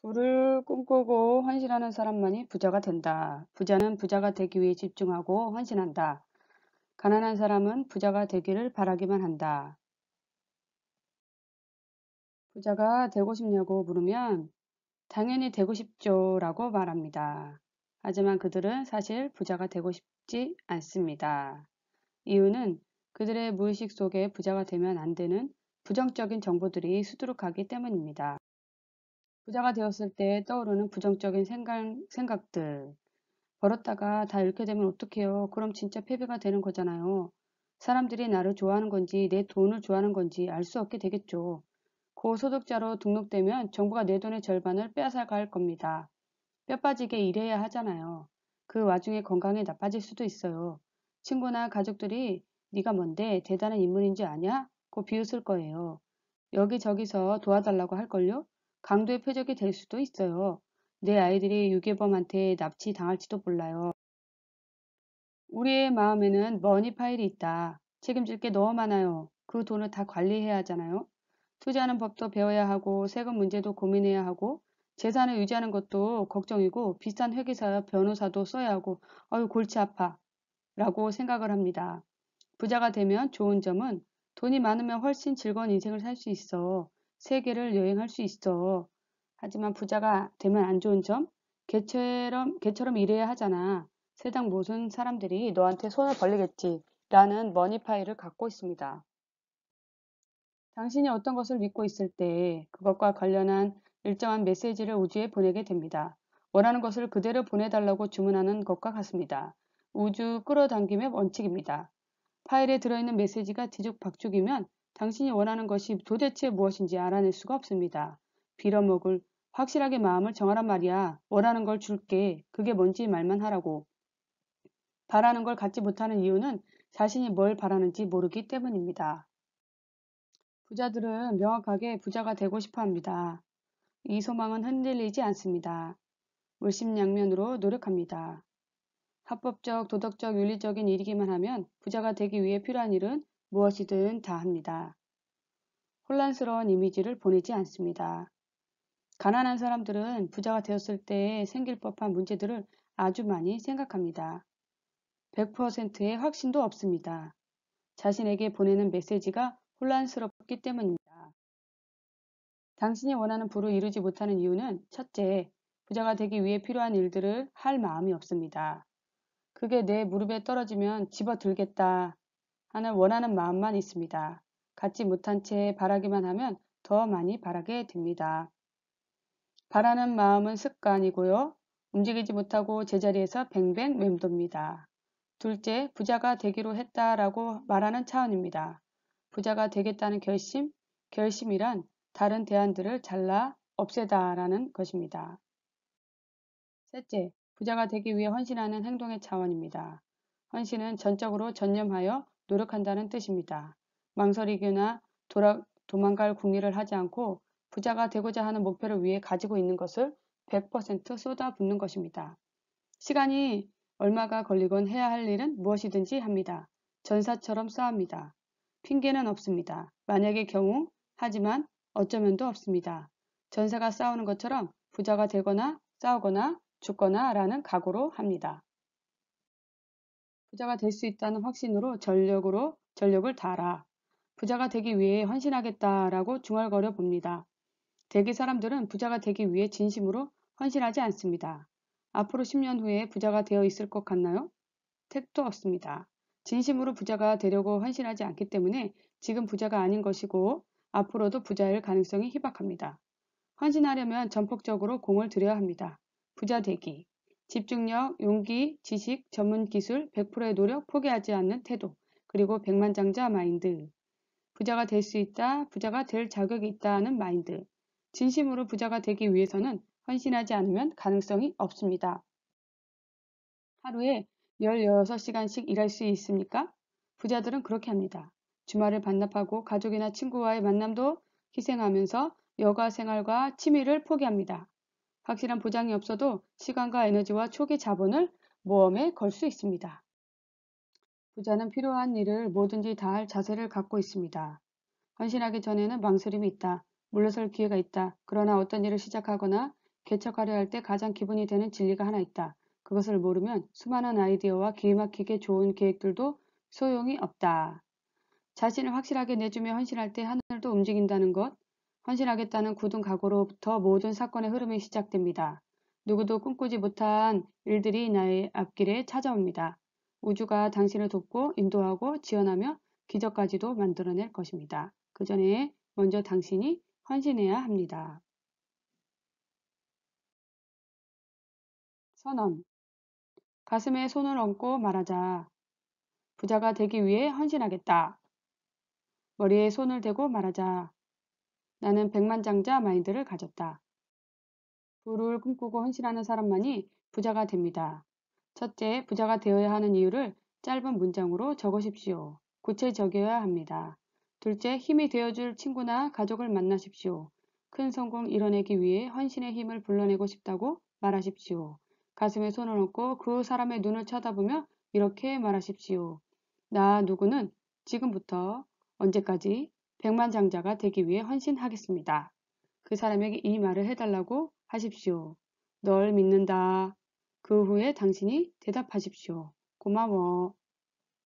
부를 꿈꾸고 헌신하는 사람만이 부자가 된다. 부자는 부자가 되기 위해 집중하고 헌신한다. 가난한 사람은 부자가 되기를 바라기만 한다. 부자가 되고 싶냐고 물으면 당연히 되고 싶죠 라고 말합니다. 하지만 그들은 사실 부자가 되고 싶지 않습니다. 이유는 그들의 무의식 속에 부자가 되면 안 되는 부정적인 정보들이 수두룩하기 때문입니다. 부자가 되었을 때 떠오르는 부정적인 생각들. 벌었다가 다 잃게 되면 어떡해요? 그럼 진짜 패배가 되는 거잖아요. 사람들이 나를 좋아하는 건지 내 돈을 좋아하는 건지 알 수 없게 되겠죠. 고소득자로 등록되면 정부가 내 돈의 절반을 빼앗아갈 겁니다. 뼈 빠지게 일해야 하잖아요. 그 와중에 건강이 나빠질 수도 있어요. 친구나 가족들이 네가 뭔데 대단한 인물인지 아냐? 고 비웃을 거예요. 여기저기서 도와달라고 할걸요? 강도의 표적이 될 수도 있어요. 내 아이들이 유괴범한테 납치 당할지도 몰라요. 우리의 마음에는 머니 파일이 있다. 책임질 게 너무 많아요. 그 돈을 다 관리해야 하잖아요. 투자하는 법도 배워야 하고 세금 문제도 고민해야 하고 재산을 유지하는 것도 걱정이고 비싼 회계사 변호사도 써야 하고 아유 골치 아파 라고 생각을 합니다. 부자가 되면 좋은 점은 돈이 많으면 훨씬 즐거운 인생을 살 수 있어. 세계를 여행할 수 있어. 하지만 부자가 되면 안 좋은 점? 개처럼 일해야 하잖아. 세상 모든 사람들이 너한테 손을 벌리겠지. 라는 머니파이를 갖고 있습니다. 당신이 어떤 것을 믿고 있을 때 그것과 관련한 일정한 메시지를 우주에 보내게 됩니다. 원하는 것을 그대로 보내달라고 주문하는 것과 같습니다. 우주 끌어당김의 원칙입니다. 파일에 들어있는 메시지가 뒤죽박죽이면 당신이 원하는 것이 도대체 무엇인지 알아낼 수가 없습니다. 빌어먹을 확실하게 마음을 정하란 말이야. 원하는 걸 줄게. 그게 뭔지 말만 하라고. 바라는 걸 갖지 못하는 이유는 자신이 뭘 바라는지 모르기 때문입니다. 부자들은 명확하게 부자가 되고 싶어 합니다. 이 소망은 흔들리지 않습니다. 물심양면으로 노력합니다. 합법적, 도덕적, 윤리적인 일이기만 하면 부자가 되기 위해 필요한 일은 무엇이든 다 합니다. 혼란스러운 이미지를 보내지 않습니다. 가난한 사람들은 부자가 되었을 때 생길 법한 문제들을 아주 많이 생각합니다. 100%의 확신도 없습니다. 자신에게 보내는 메시지가 혼란스럽기 때문입니다. 당신이 원하는 부를 이루지 못하는 이유는 첫째, 부자가 되기 위해 필요한 일들을 할 마음이 없습니다. 그게 내 무릎에 떨어지면 집어들겠다 하는 원하는 마음만 있습니다. 갖지 못한 채 바라기만 하면 더 많이 바라게 됩니다. 바라는 마음은 습관이고요. 움직이지 못하고 제자리에서 뱅뱅 맴돕니다. 둘째, 부자가 되기로 했다라고 말하는 차원입니다. 부자가 되겠다는 결심이란 다른 대안들을 잘라 없애다라는 것입니다. 셋째, 부자가 되기 위해 헌신하는 행동의 차원입니다. 헌신은 전적으로 전념하여 노력한다는 뜻입니다. 망설이거나 도망갈 궁리를 하지 않고 부자가 되고자 하는 목표를 위해 가지고 있는 것을 100% 쏟아붓는 것입니다. 시간이 얼마가 걸리건 해야 할 일은 무엇이든지 합니다. 전사처럼 싸웁니다. 핑계는 없습니다. 만약의 경우, 하지만 어쩌면도 없습니다. 전사가 싸우는 것처럼 부자가 되거나 싸우거나 죽거나 라는 각오로 합니다. 부자가 될 수 있다는 확신으로 전력을 다하라. 부자가 되기 위해 헌신하겠다라고 중얼거려 봅니다. 대개 사람들은 부자가 되기 위해 진심으로 헌신하지 않습니다. 앞으로 10년 후에 부자가 되어 있을 것 같나요? 택도 없습니다. 진심으로 부자가 되려고 헌신하지 않기 때문에 지금 부자가 아닌 것이고 앞으로도 부자일 가능성이 희박합니다. 헌신하려면 전폭적으로 공을 들여야 합니다. 부자 되기. 집중력, 용기, 지식, 전문 기술, 100%의 노력, 포기하지 않는 태도, 그리고 백만장자 마인드. 부자가 될 수 있다, 부자가 될 자격이 있다는 마인드. 진심으로 부자가 되기 위해서는 헌신하지 않으면 가능성이 없습니다. 하루에 16시간씩 일할 수 있습니까? 부자들은 그렇게 합니다. 주말을 반납하고 가족이나 친구와의 만남도 희생하면서 여가 생활과 취미를 포기합니다. 확실한 보장이 없어도 시간과 에너지와 초기 자본을 모험에 걸 수 있습니다. 부자는 필요한 일을 뭐든지 다 할 자세를 갖고 있습니다. 헌신하기 전에는 망설임이 있다. 물러설 기회가 있다. 그러나 어떤 일을 시작하거나 개척하려 할 때 가장 기본이 되는 진리가 하나 있다. 그것을 모르면 수많은 아이디어와 기막히게 좋은 계획들도 소용이 없다. 자신을 확실하게 내주며 헌신할 때 하늘도 움직인다는 것, 헌신하겠다는 굳은 각오로부터 모든 사건의 흐름이 시작됩니다. 누구도 꿈꾸지 못한 일들이 나의 앞길에 찾아옵니다. 우주가 당신을 돕고 인도하고 지원하며 기적까지도 만들어낼 것입니다. 그 전에 먼저 당신이 헌신해야 합니다. 선언. 가슴에 손을 얹고 말하자. 부자가 되기 위해 헌신하겠다. 머리에 손을 대고 말하자. 나는 백만장자 마인드를 가졌다. 부를 꿈꾸고 헌신하는 사람만이 부자가 됩니다. 첫째, 부자가 되어야 하는 이유를 짧은 문장으로 적으십시오. 구체적이어야 합니다. 둘째, 힘이 되어줄 친구나 가족을 만나십시오. 큰 성공 이뤄내기 위해 헌신의 힘을 불러내고 싶다고 말하십시오. 가슴에 손을 얹고 그 사람의 눈을 쳐다보며 이렇게 말하십시오. 나 누구는 지금부터 언제까지 백만장자가 되기 위해 헌신하겠습니다. 그 사람에게 이 말을 해달라고 하십시오. 널 믿는다. 그 후에 당신이 대답하십시오. 고마워.